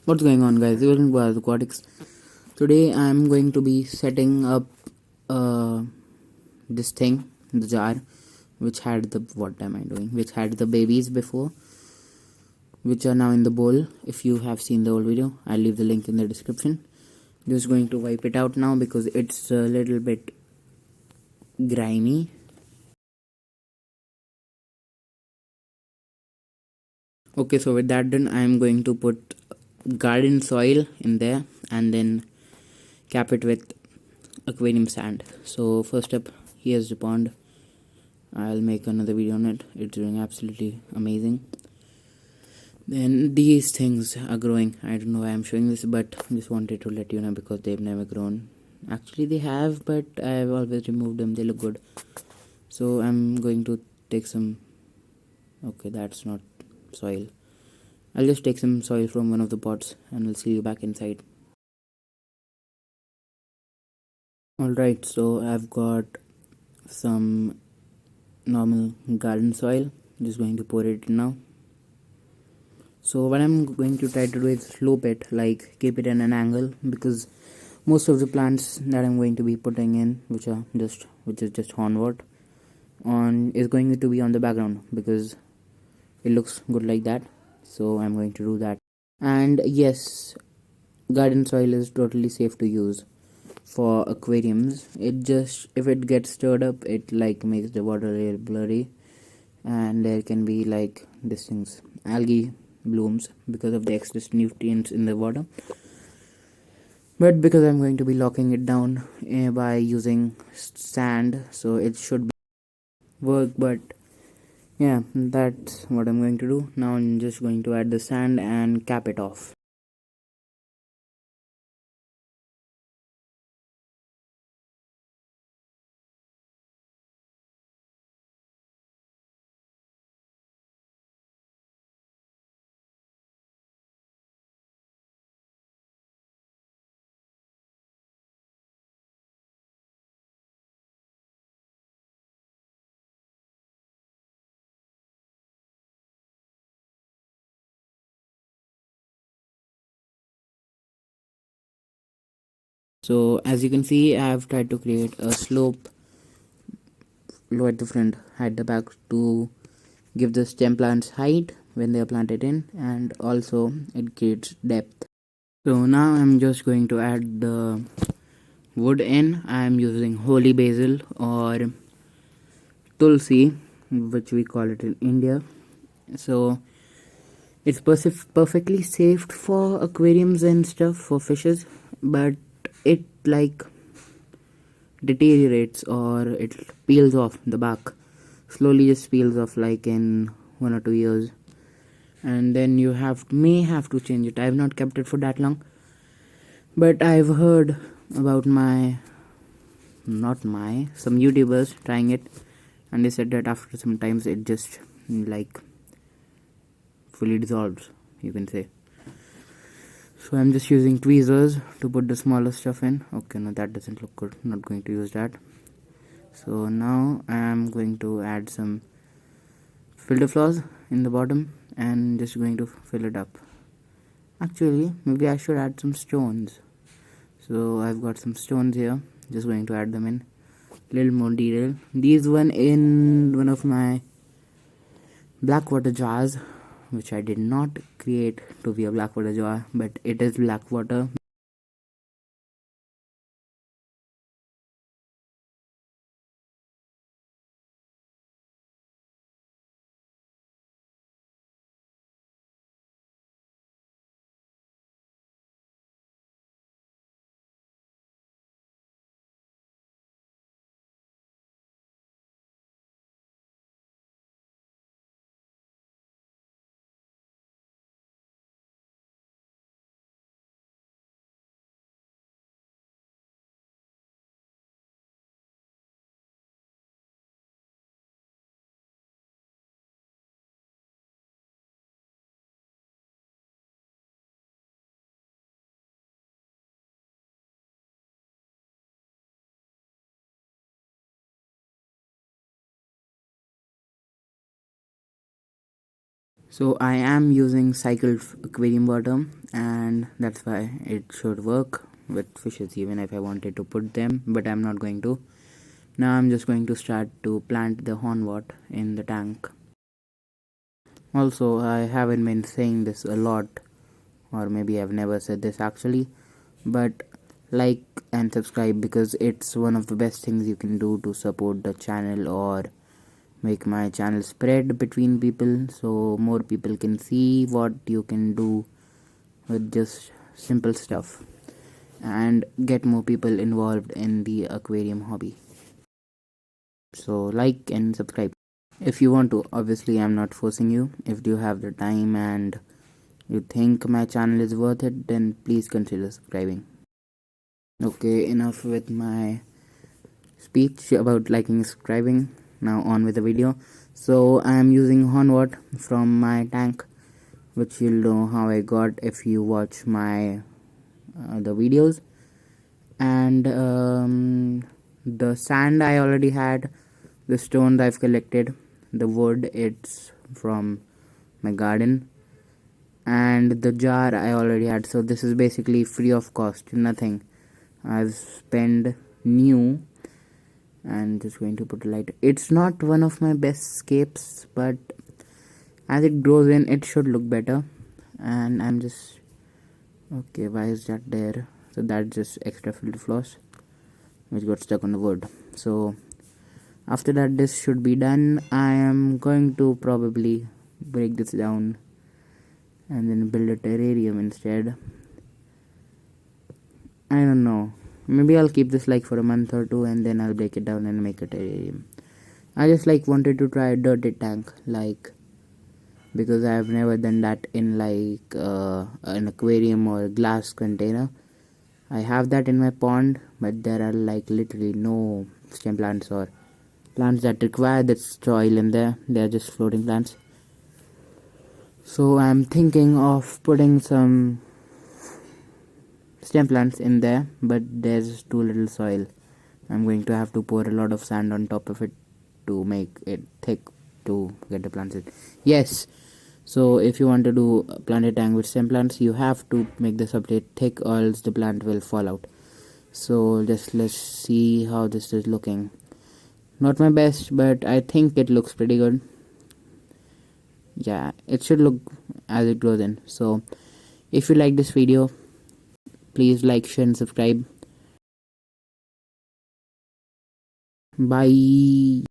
What's going on, guys? Welcome to Aquatics. Today I'm going to be setting up this thing, the jar, which had the what am I doing? Which had the babies before, which are now in the bowl. If you have seen the old video, I'll leave the link in the description. Just going to wipe it out now because it's a little bit grimy. Okay, so with that done, I'm going to put garden soil in there and then cap it with aquarium sand. So first up, here's the pond. I'll make another video on it. It's doing absolutely amazing. Then these things are growing. I don't know why I'm showing this, but just wanted to let you know because they've never grown. Actually they have, but I've always removed them. They look good. So I'm going to take some, okay, that's not soil. I'll just take some soil from one of the pots and I'll see you back inside. Alright, so I've got some normal garden soil. Just going to pour it in now. So what I'm going to try to do is slope it, like keep it in an angle, because most of the plants that I'm going to be putting in, which is just hornwort, is going to be on the background because it looks good like that. So I'm going to do that. And yes, garden soil is totally safe to use for aquariums. It just, if it gets stirred up, it like makes the water a little blurry, and there can be like these things, algae blooms, because of the excess nutrients in the water. But because I'm going to be locking it down by using sand, so it should work. But yeah, that's what I'm going to do. Now I'm just going to add the sand and cap it off. So as you can see, I have tried to create a slope low at the front, high at the back, to give the stem plants height when they are planted in, and also it creates depth. So now I'm just going to add the wood in. I'm using holy basil or tulsi, which we call it in India. So it's perfectly safe for aquariums and stuff, for fishes, but it like deteriorates, or it peels off the bark slowly, just peels off like in 1 or 2 years, and then you may have to change it. I have not kept it for that long, but I've heard about some YouTubers trying it, and they said that after some times it just like fully dissolves, you can say. So I'm just using tweezers to put the smaller stuff in. Okay, no, that doesn't look good. Not going to use that. So now I'm going to add some filter floss in the bottom and just going to fill it up. Actually, maybe I should add some stones. So I've got some stones here, just going to add them in. Little more detail. These one in one of my black water jars, which I did not create to be a black water jar, but it is black water. So I am using cycled aquarium water, and that's why it should work with fishes even if I wanted to put them, but I'm not going to. Now I'm just going to start to plant the hornwort in the tank. Also, I haven't been saying this a lot, or maybe I've never said this actually, but like and subscribe, because it's one of the best things you can do to support the channel or make my channel spread between people, so more people can see what you can do with just simple stuff and get more people involved in the aquarium hobby. So like and subscribe if you want to. Obviously I'm not forcing you. If you have the time and you think my channel is worth it, then please consider subscribing. Okay, enough with my speech about liking and subscribing. Now on with the video. So I am using hornwort from my tank, which you'll know how I got if you watch my the videos. And the sand I already had, the stones I've collected, the wood it's from my garden, and the jar I already had. So this is basically free of cost, nothing. I've spent new, and just going to put a light. It's not one of my best scapes, but as it grows in it should look better. And I'm just okay, why is that there? So that's just extra filter floss which got stuck on the wood. So after that this should be done. I am going to probably break this down and then build a terrarium instead. I don't know, maybe I'll keep this like for a month or two and then I'll break it down and make a terrarium. I just like wanted to try a dirty tank, like, because I've never done that in like an aquarium or a glass container. I have that in my pond, but there are like literally no stem plants or plants that require that soil in there. They are just floating plants. So I'm thinking of putting some stem plants in there, but there's too little soil. I'm going to have to pour a lot of sand on top of it to make it thick to get the plants in. Yes, so if you want to do a planted tank with stem plants, you have to make the substrate thick or else the plant will fall out. So just let's see how this is looking. Not my best, but I think it looks pretty good. Yeah, it should look as it grows in. So if you like this video, please like, share and subscribe. Bye.